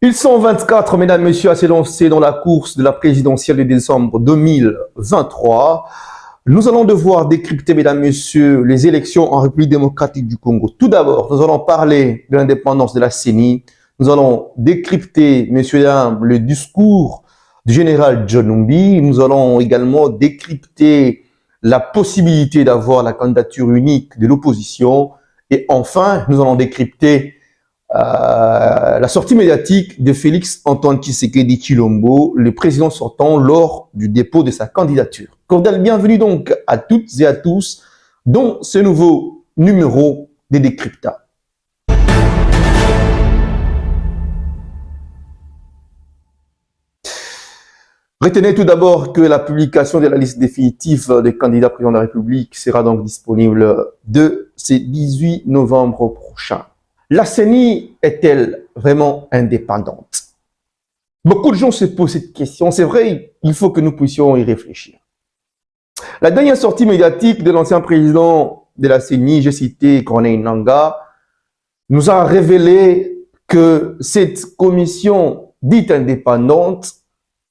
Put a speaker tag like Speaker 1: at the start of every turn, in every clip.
Speaker 1: Ils sont 24, mesdames, messieurs, à s'élancer dans la course de la présidentielle de décembre 2023. Nous allons devoir décrypter, mesdames, messieurs, les élections en République démocratique du Congo. Tout d'abord, nous allons parler de l'indépendance de la CENI. Nous allons décrypter, messieurs et dames, le discours du général John Numbi. Nous allons également décrypter la possibilité d'avoir la candidature unique de l'opposition. Et enfin, nous allons décrypter la sortie médiatique de Félix Antoine Tshisekedi Tshilombo, le président sortant, lors du dépôt de sa candidature. Cordial bienvenue donc à toutes et à tous dans ce nouveau numéro des Décrypta. Retenez tout d'abord que la publication de la liste définitive des candidats président de la République sera donc disponible de ce 18 novembre prochain. La CENI est-elle vraiment indépendante? Beaucoup de gens se posent cette question. C'est vrai, il faut que nous puissions y réfléchir. La dernière sortie médiatique de l'ancien président de la CENI, j'ai cité Corneille Nangaa, nous a révélé que cette commission dite indépendante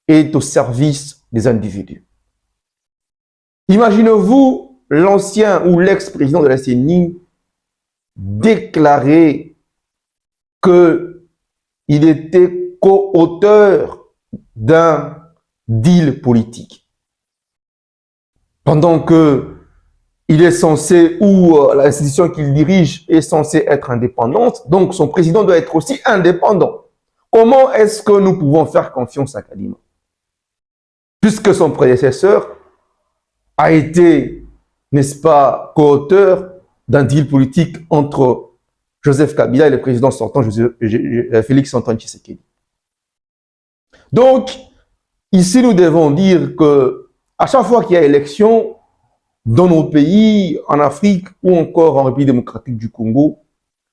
Speaker 1: est au service des individus. Imaginez-vous l'ancien ou l'ex-président de la CENI déclarer qu'il était co-auteur d'un deal politique. Pendant que il est censé, ou l'institution qu'il dirige est censée être indépendante, donc son président doit être aussi indépendant. Comment est-ce que nous pouvons faire confiance à Kadima? Puisque son prédécesseur a été, n'est-ce pas, co-auteur d'un deal politique entre Joseph Kabila et le président sortant Félix Antoine Tshisekedi. Donc, ici, nous devons dire que à chaque fois qu'il y a élection dans nos pays, en Afrique ou encore en République démocratique du Congo,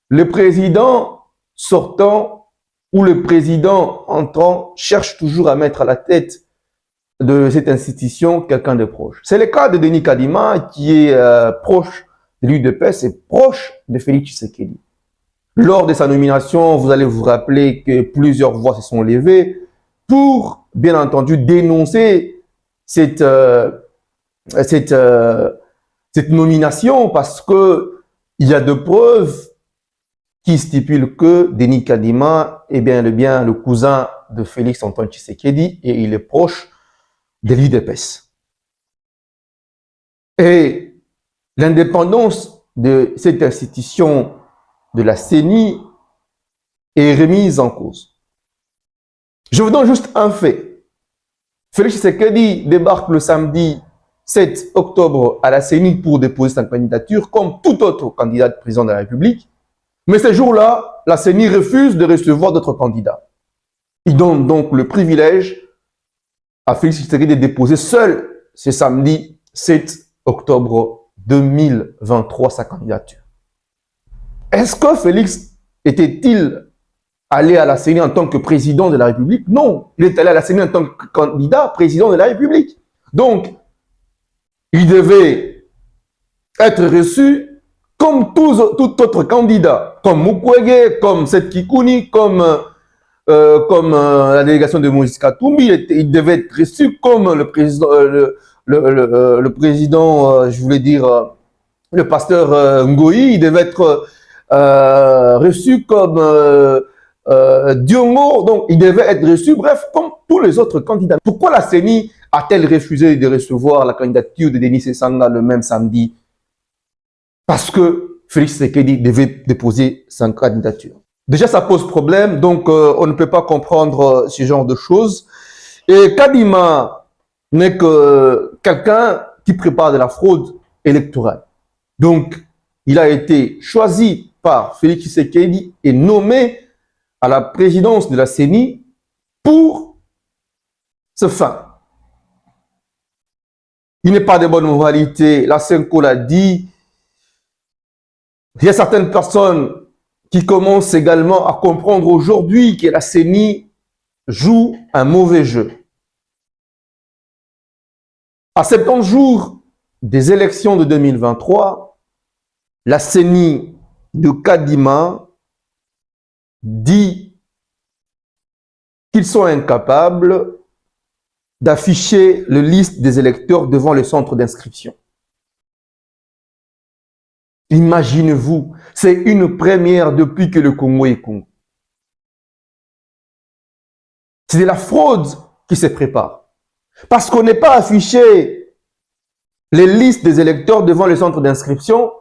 Speaker 1: le président sortant ou le président entrant cherche toujours à mettre à la tête de cette institution quelqu'un de proche. C'est le cas de Denis Kadima qui est proche de l'UDPS et proche de Félix Tshisekedi. Lors de sa nomination, vous allez vous rappeler que plusieurs voix se sont levées pour, bien entendu, dénoncer cette nomination parce que il y a de preuves qui stipulent que Denis Kadima est bien le cousin de Félix Antoine Tshisekedi et il est proche de l'UDPS. Et l'indépendance de cette institution de la CENI est remise en cause. Je vous donne juste un fait. Félix Tshisekedi débarque le samedi 7 octobre à la CENI pour déposer sa candidature comme tout autre candidat de président de la République. Mais ce jour-là, la CENI refuse de recevoir d'autres candidats. Il donne donc le privilège à Félix Tshisekedi de déposer seul ce samedi 7 octobre 2023 sa candidature. Est-ce que Félix était-il allé à la CENI en tant que président de la République? Non, il est allé à la CENI en tant que candidat président de la République. Donc, il devait être reçu comme tout autre candidat, comme Mukwege, comme Seth Kikuni, comme la délégation de Moïse Katumbi. Il devait être reçu comme le président, le président, je voulais dire, le pasteur Ngoï. Il devait être reçu comme Diongo, donc il devait être reçu, bref, comme tous les autres candidats. Pourquoi la CENI a-t-elle refusé de recevoir la candidature de Denis Sessanga le même samedi? Parce que Félix Tshisekedi devait déposer sa candidature. Déjà, ça pose problème, donc on ne peut pas comprendre ce genre de choses. Et Kadima n'est que quelqu'un qui prépare de la fraude électorale. Donc, il a été choisi par Félix Tshisekedi et nommé à la présidence de la CENI pour ce fin. Il n'est pas de bonne moralité. La Senko l'a dit. Il y a certaines personnes qui commencent également à comprendre aujourd'hui que la CENI joue un mauvais jeu. À 70 jours des élections de 2023, la CENI de Kadima dit qu'ils sont incapables d'afficher la liste des électeurs devant le centre d'inscription. Imaginez-vous, c'est une première depuis que le Congo est Congo. C'est de la fraude qui se prépare. Parce qu'on n'est pas affiché les listes des électeurs devant le centre d'inscription,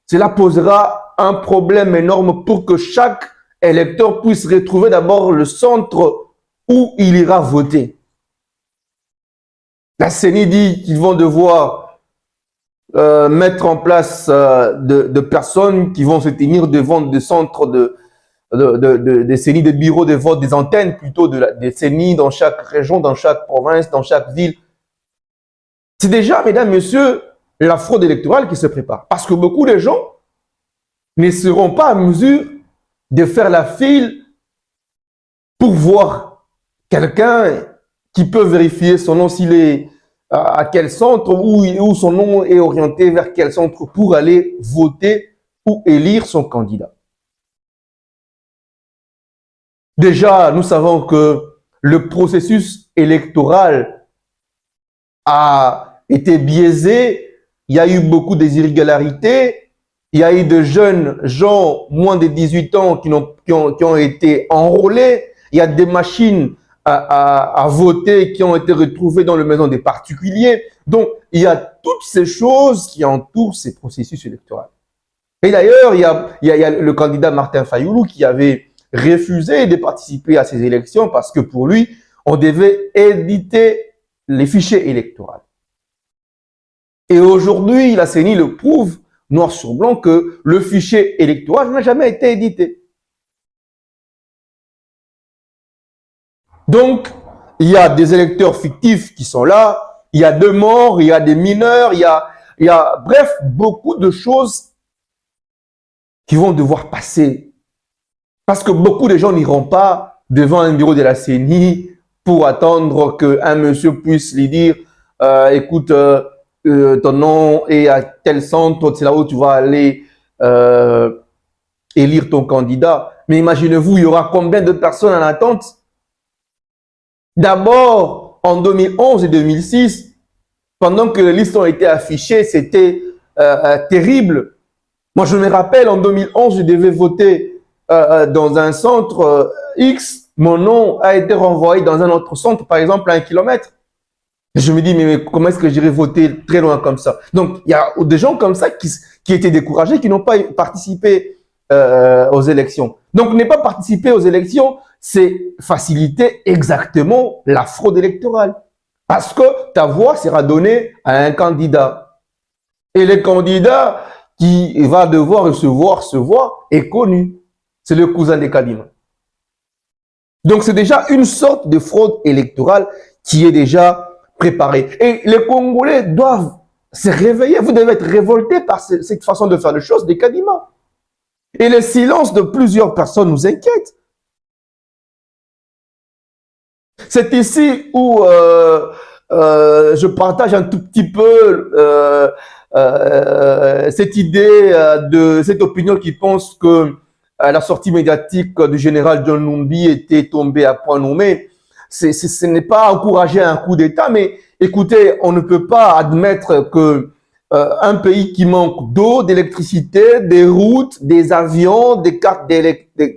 Speaker 1: cela posera un problème énorme pour que chaque électeur puisse retrouver d'abord le centre où il ira voter. La CENI dit qu'ils vont devoir mettre en place de personnes qui vont se tenir devant des centres des CENI, des bureaux de vote, des antennes plutôt des CENI dans chaque région, dans chaque province, dans chaque ville. C'est déjà, mesdames, messieurs, la fraude électorale qui se prépare. Parce que beaucoup de gens ne seront pas en mesure de faire la file pour voir quelqu'un qui peut vérifier son nom, s'il est à quel centre, où son nom est orienté vers quel centre pour aller voter ou élire son candidat. Déjà, nous savons que le processus électoral a été biaisé, il y a eu beaucoup d'irrégularités, il y a eu de jeunes gens, moins de 18 ans, qui ont été enrôlés, il y a des machines à voter qui ont été retrouvées dans les maisons des particuliers. Donc, il y a toutes ces choses qui entourent ces processus électoraux. Et d'ailleurs, il y a le candidat Martin Fayoulou qui avait refusé de participer à ces élections parce que pour lui, on devait éditer les fichiers électoraux. Et aujourd'hui, la CENI le prouve noir sur blanc que le fichier électoral n'a jamais été édité. Donc, il y a des électeurs fictifs qui sont là, il y a des morts, il y a des mineurs, il y a bref, beaucoup de choses qui vont devoir passer. Parce que beaucoup de gens n'iront pas devant un bureau de la CENI pour attendre qu'un monsieur puisse lui dire écoute, ton nom est à tel centre, c'est là où tu vas aller élire ton candidat. Mais imaginez-vous, il y aura combien de personnes en attente? D'abord, en 2011 et 2006, pendant que les listes ont été affichées, c'était terrible. Moi, je me rappelle, en 2011, je devais voter dans un centre X. Mon nom a été renvoyé dans un autre centre, par exemple, à 1 kilomètre. Et je me dis, mais comment est-ce que j'irai voter très loin comme ça? Donc, il y a des gens comme ça qui étaient découragés, qui n'ont pas participé aux élections. Donc, ne pas participer aux élections, c'est faciliter exactement la fraude électorale. Parce que ta voix sera donnée à un candidat. Et le candidat qui va devoir recevoir ce voix est connu. C'est le cousin de Kadima. Donc, c'est déjà une sorte de fraude électorale qui est déjà préparée. Et les Congolais doivent se réveiller. Vous devez être révoltés par cette façon de faire les choses des Kadima. Et le silence de plusieurs personnes nous inquiète. C'est ici où je partage un tout petit peu cette idée cette opinion qui pense que la sortie médiatique du général John Numbi était tombée à point nommé. Ce n'est pas encourager un coup d'État, mais écoutez, on ne peut pas admettre que un pays qui manque d'eau, d'électricité, des routes, des avions, des cartes de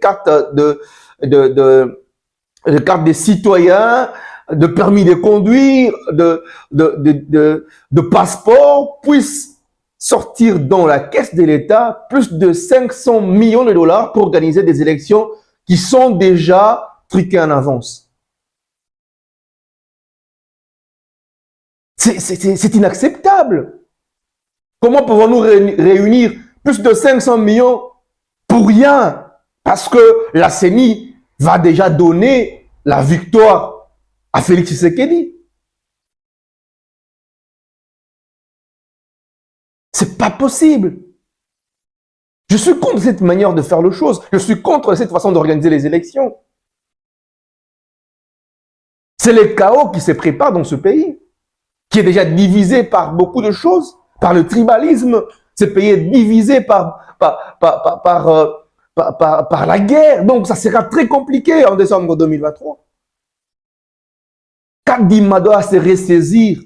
Speaker 1: cartes des citoyens, de permis de conduire, de passeports, puissent sortir dans la caisse de l'État plus de 500 millions de dollars pour organiser des élections qui sont déjà truquées en avance. C'est inacceptable. Comment pouvons-nous réunir plus de 500 millions pour rien? Parce que la CENI va déjà donner la victoire à Félix Tshisekedi. C'est pas possible. Je suis contre cette manière de faire les choses. Je suis contre cette façon d'organiser les élections. C'est le chaos qui se prépare dans ce pays, qui est déjà divisé par beaucoup de choses, par le tribalisme. Ce pays est divisé par la guerre. Donc, ça sera très compliqué en décembre 2023. Kadima doit se ressaisir.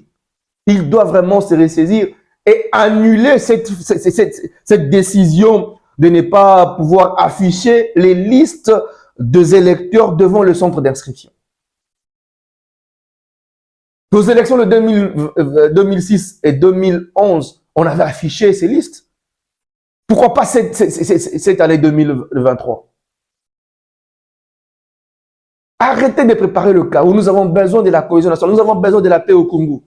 Speaker 1: Il doit vraiment se ressaisir et annuler cette décision de ne pas pouvoir afficher les listes des électeurs devant le centre d'inscription. Aux élections de 2006 et 2011, on avait affiché ces listes. Pourquoi pas cette année 2023? Arrêtez de préparer le chaos. Nous avons besoin de la cohésion nationale. Nous avons besoin de la paix au Congo.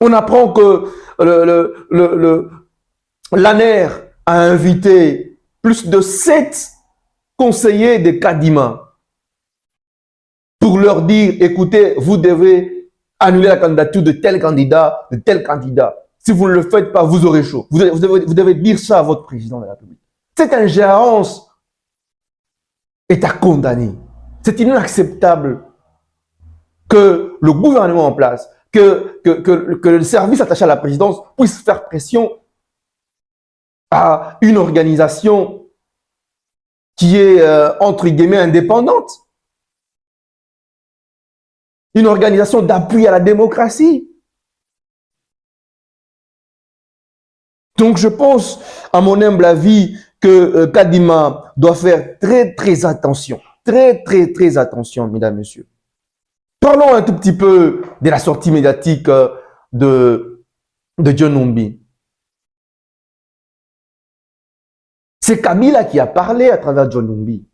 Speaker 1: On apprend que l'ANER a invité plus de 7 conseillers de Kadima pour leur dire, écoutez, vous devez annuler la candidature de tel candidat, de tel candidat. Si vous ne le faites pas, vous aurez chaud. Vous devez dire ça à votre président de la République. Cette ingérence est à condamner. C'est inacceptable que le gouvernement en place, que le service attaché à la présidence puisse faire pression à une organisation qui est, entre guillemets, indépendante. Une organisation d'appui à la démocratie. Donc, je pense, à mon humble avis, que Kadima doit faire très, très attention. Très, très, très attention, mesdames, messieurs. Parlons un tout petit peu de la sortie médiatique de John Numbi. C'est Kabila qui a parlé à travers John Numbi.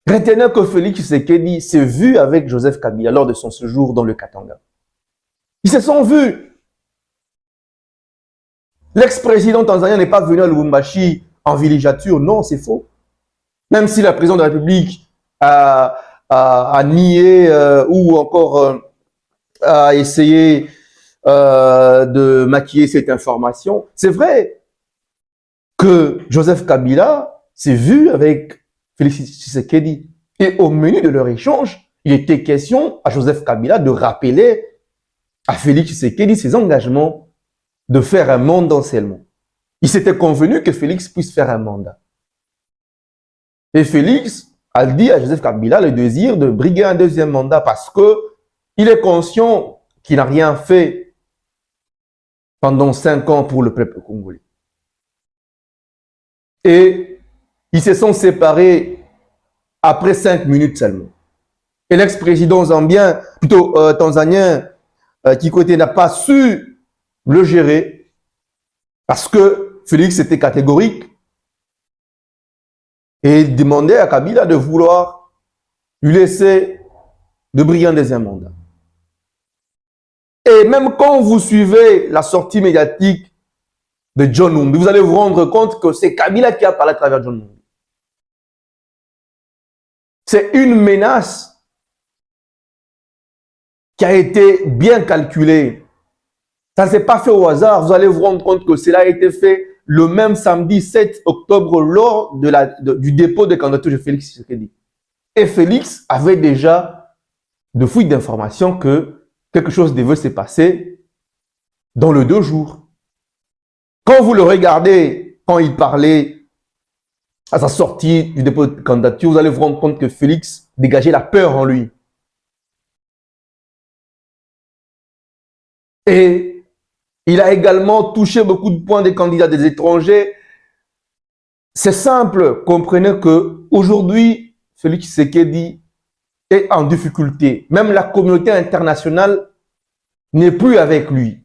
Speaker 1: Retenez que Félix Tshisekedi s'est vu avec Joseph Kabila lors de son séjour dans le Katanga. Ils se sont vus. L'ex-président tanzanien n'est pas venu à Lubumbashi en villégiature. Non, c'est faux. Même si la présidente de la République a nié ou encore a essayé de maquiller cette information, c'est vrai que Joseph Kabila s'est vu avec Félix Tshisekedi. Et au menu de leur échange, il était question à Joseph Kabila de rappeler à Félix Tshisekedi ses engagements de faire un mandat seulement. Il s'était convenu que Félix puisse faire un mandat. Et Félix a dit à Joseph Kabila le désir de briguer un deuxième mandat parce qu'il est conscient qu'il n'a rien fait pendant 5 ans pour le peuple congolais. Et ils se sont séparés après 5 minutes seulement. Et l'ex-président zambien, plutôt tanzanien, Kikwete n'a pas su le gérer parce que Félix était catégorique et demandait à Kabila de vouloir lui laisser de briller un deuxième mandat. Et même quand vous suivez la sortie médiatique de John Numbi, vous allez vous rendre compte que c'est Kabila qui a parlé à travers John Numbi. C'est une menace qui a été bien calculée. Ça ne s'est pas fait au hasard. Vous allez vous rendre compte que cela a été fait le même samedi 7 octobre lors du dépôt de candidature de Félix Tshisekedi. Et Félix avait déjà de fuites d'informations que quelque chose devait se passer dans les 2 jours. Quand vous le regardez, quand il parlait à sa sortie du dépôt de candidature, vous allez vous rendre compte que Félix dégageait la peur en lui. Et il a également touché beaucoup de points des candidats des étrangers. C'est simple, comprenez que aujourd'hui, Félix Tshisekedi est en difficulté. Même la communauté internationale n'est plus avec lui.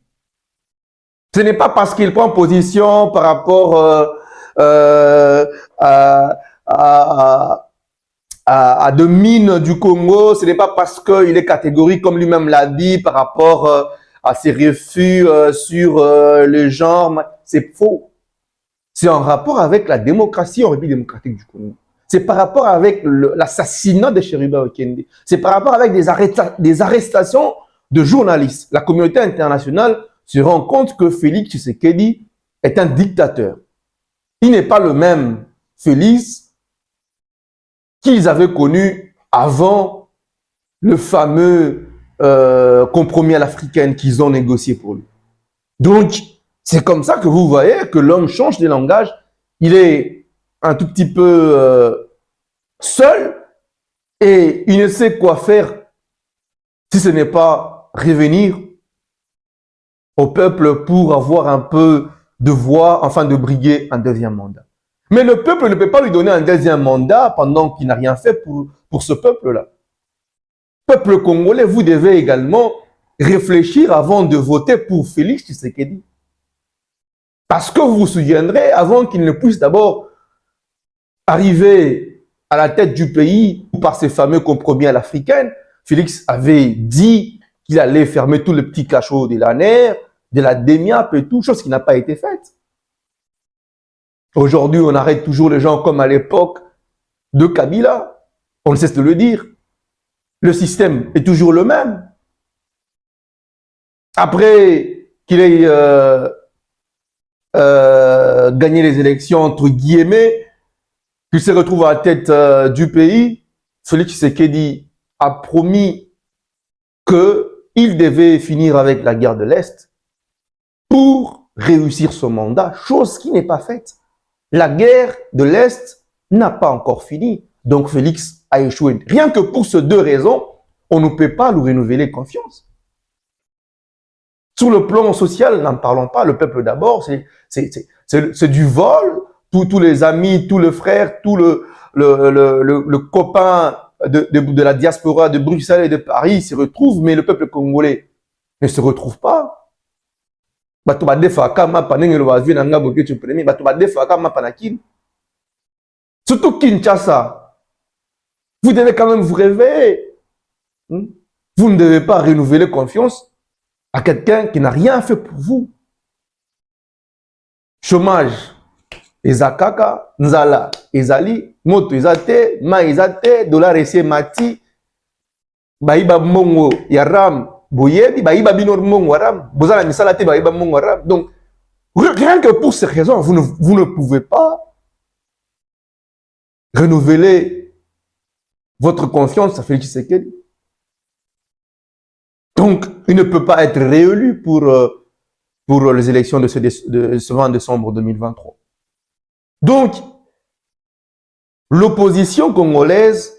Speaker 1: Ce n'est pas parce qu'il prend position par rapport à de mines du Congo. Ce n'est pas parce qu'il est catégorique, comme lui-même l'a dit, par rapport à ses refus sur le genre. C'est faux. C'est en rapport avec la démocratie en République démocratique du Congo. C'est par rapport avec l'assassinat de Cheriba Okende. C'est par rapport avec des arrestations de journalistes. La communauté internationale se rend compte que Félix Tshisekedi est un dictateur. Il n'est pas le même Félix qu'ils avaient connu avant le fameux compromis à l'africaine qu'ils ont négocié pour lui. Donc, c'est comme ça que vous voyez que l'homme change de langage. Il est un tout petit peu seul Et il ne sait quoi faire si ce n'est pas revenir au peuple pour avoir un peu de voix, enfin de briguer un deuxième mandat. Mais le peuple ne peut pas lui donner un deuxième mandat pendant qu'il n'a rien fait pour ce peuple-là. Peuple congolais, vous devez également réfléchir avant de voter pour Félix Tshisekedi. Parce que vous vous souviendrez, avant qu'il ne puisse d'abord arriver à la tête du pays par ces fameux compromis à l'africaine, Félix avait dit qu'il allait fermer tous les petits cachots de la NER, de la DEMIAP et tout, chose qui n'a pas été faite. Aujourd'hui, on arrête toujours les gens comme à l'époque de Kabila. On ne cesse de le dire. Le système est toujours le même. Après qu'il ait gagné les élections, entre guillemets, qu'il se retrouve à la tête du pays, Félix Tshisekedi a promis qu'il devait finir avec la guerre de l'Est pour réussir son mandat, chose qui n'est pas faite. La guerre de l'Est n'a pas encore fini, donc Félix a échoué. Rien que pour ces deux raisons, on ne peut pas lui renouveler confiance. Sur le plan social, n'en parlons pas, le peuple d'abord, c'est du vol, tous les amis, tous les frères, tout le copain de la diaspora de Bruxelles et de Paris se retrouvent, mais le peuple congolais ne se retrouve pas. Surtout Kinshasa, vous devez quand même vous réveiller. Vous ne devez pas renouveler confiance à quelqu'un qui n'a rien fait pour vous. Chômage, ezakaka, nzala, ezali, moto ezate, ma ezate, dollar ese mati, baïba mongo yaram, boyebi, baïba binor mongo yaram, bozala misalate baïba mongo yaram. Donc, rien que pour ces raisons, vous ne pouvez pas renouveler votre confiance à Félix Tshisekedi. Donc, il ne peut pas être réélu pour les élections de ce 20 décembre 2023. Donc, l'opposition congolaise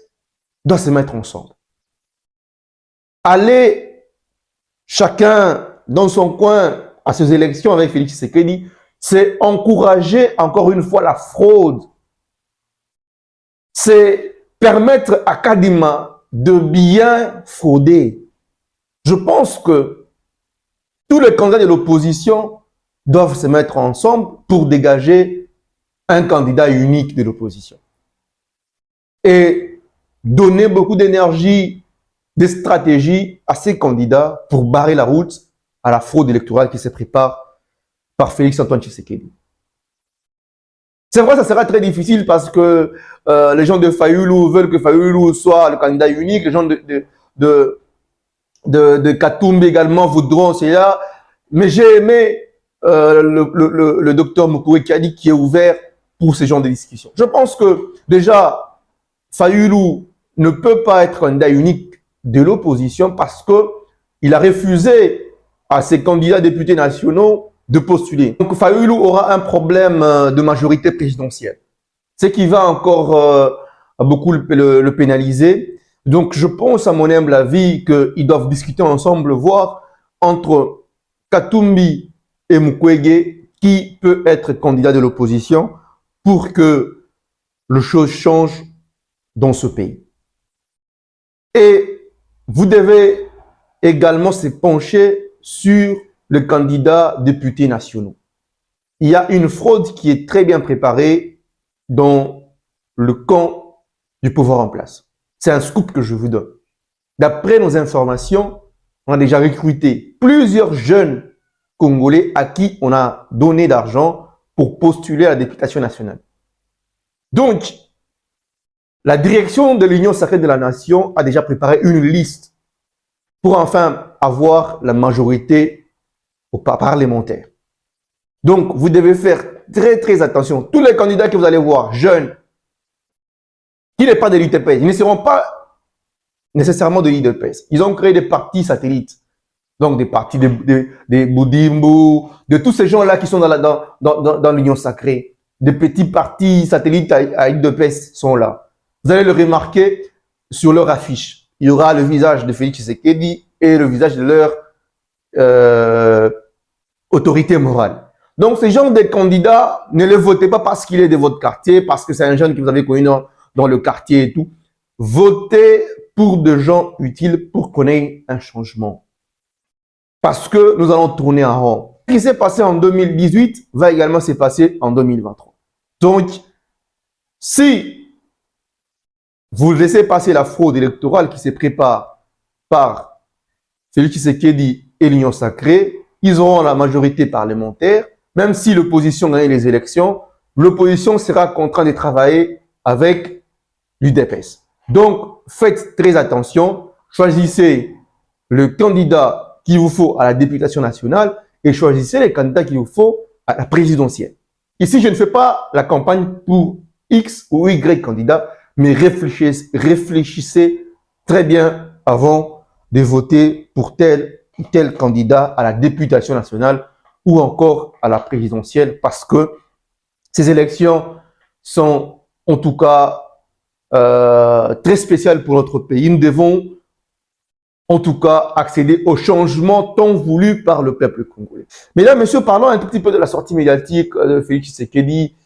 Speaker 1: doit se mettre ensemble. Aller chacun dans son coin à ces élections avec Félix Tshisekedi, c'est encourager encore une fois la fraude. C'est permettre à Kadima de bien frauder. Je pense que tous les candidats de l'opposition doivent se mettre ensemble pour dégager un candidat unique de l'opposition. Et donner beaucoup d'énergie, de stratégie à ces candidats pour barrer la route à la fraude électorale qui se prépare par Félix-Antoine Tshisekedi. C'est vrai, ça sera très difficile parce que les gens de Fayulu veulent que Fayulu soit le candidat unique, les gens de Katumbi également voudront cela, mais j'ai aimé le docteur Mukwe qui a dit qu'il est ouvert pour ce genre de discussion. Je pense que déjà, Fayulu ne peut pas être candidat unique de l'opposition parce qu'il a refusé à ses candidats députés nationaux de postuler. Donc Fayulu aura un problème de majorité présidentielle, ce qui va encore beaucoup le pénaliser. Donc je pense à mon humble avis qu'ils doivent discuter ensemble, voir entre Katumbi et Mukwege qui peut être candidat de l'opposition pour que les choses changent dans ce pays. Et vous devez également se pencher sur les candidats députés nationaux. Il y a une fraude qui est très bien préparée dans le camp du pouvoir en place. C'est un scoop que je vous donne. D'après nos informations, on a déjà recruté plusieurs jeunes Congolais à qui on a donné d'argent pour postuler à la députation nationale. Donc, la direction de l'Union sacrée de la nation a déjà préparé une liste pour enfin avoir la majorité au parlementaire. Donc, vous devez faire très très attention. Tous les candidats que vous allez voir, jeunes, qui n'est pas de l'UTPS, ils ne seront pas nécessairement de l'UTPS. Ils ont créé des partis satellites. Donc, des partis des Boudimbo, de tous ces gens-là qui sont dans l'Union sacrée. Des petits partis satellites à l'UTPS sont là. Vous allez le remarquer, sur leur affiche. Il y aura le visage de Félix Tshisekedi et le visage de leur autorité morale. Donc, ces gens des candidats, ne les votez pas parce qu'il est de votre quartier, parce que c'est un jeune que vous avez connu dans le quartier et tout. Votez pour des gens utiles pour qu'on ait un changement. Parce que nous allons tourner en rond. Ce qui s'est passé en 2018 va également se passer en 2023. Donc, si vous laissez passer la fraude électorale qui se prépare par Félix Tshisekedi et l'Union sacrée, ils auront la majorité parlementaire. Même si l'opposition gagne les élections, l'opposition sera contrainte de travailler avec l'UDPS. Donc, faites très attention. Choisissez le candidat qu'il vous faut à la députation nationale et choisissez les candidats qu'il vous faut à la présidentielle. Ici, je ne fais pas la campagne pour X ou Y candidat, mais réfléchissez très bien avant de voter pour tel ou tel candidat à la députation nationale ou encore à la présidentielle, parce que ces élections sont en tout cas très spéciales pour notre pays. Nous devons en tout cas accéder au changement tant voulu par le peuple congolais. Mais là, monsieur, parlons un tout petit peu de la sortie médiatique de Félix Tshisekedi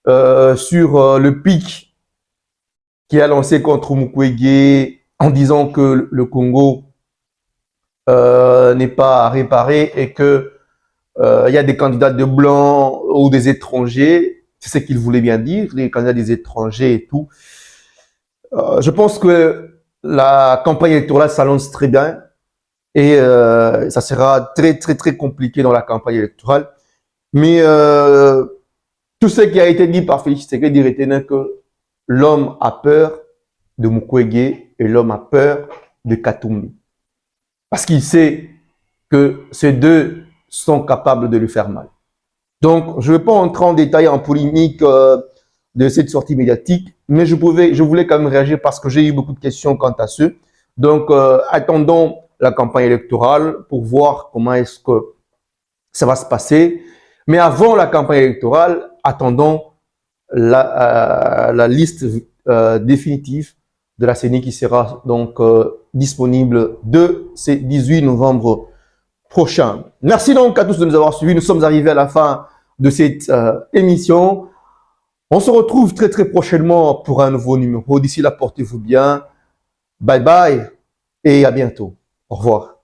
Speaker 1: sur le pic qu'il a lancé contre Mukwege en disant que le Congo n'est pas à réparer et que il y a des candidats de blancs ou des étrangers, c'est ce qu'il voulait bien dire, les candidats des étrangers et tout. Je pense que la campagne électorale s'annonce très bien et ça sera très compliqué dans la campagne électorale. Mais tout ce qui a été dit par Félix Tshisekedi retenait que l'homme a peur de Mukwege et l'homme a peur de Katumbi. Parce qu'il sait que ces deux sont capables de lui faire mal. Donc, je ne vais pas entrer en détail en polémique de cette sortie médiatique, mais je voulais quand même réagir parce que j'ai eu beaucoup de questions quant à ce. Donc, attendons la campagne électorale pour voir comment est-ce que ça va se passer. Mais avant la campagne électorale, attendons la liste définitive de la CENI qui sera donc disponible de ce 18 novembre prochain. Merci donc à tous de nous avoir suivis. Nous sommes arrivés à la fin de cette émission. On se retrouve très prochainement pour un nouveau numéro. D'ici là, portez-vous bien. Bye bye et à bientôt. Au revoir.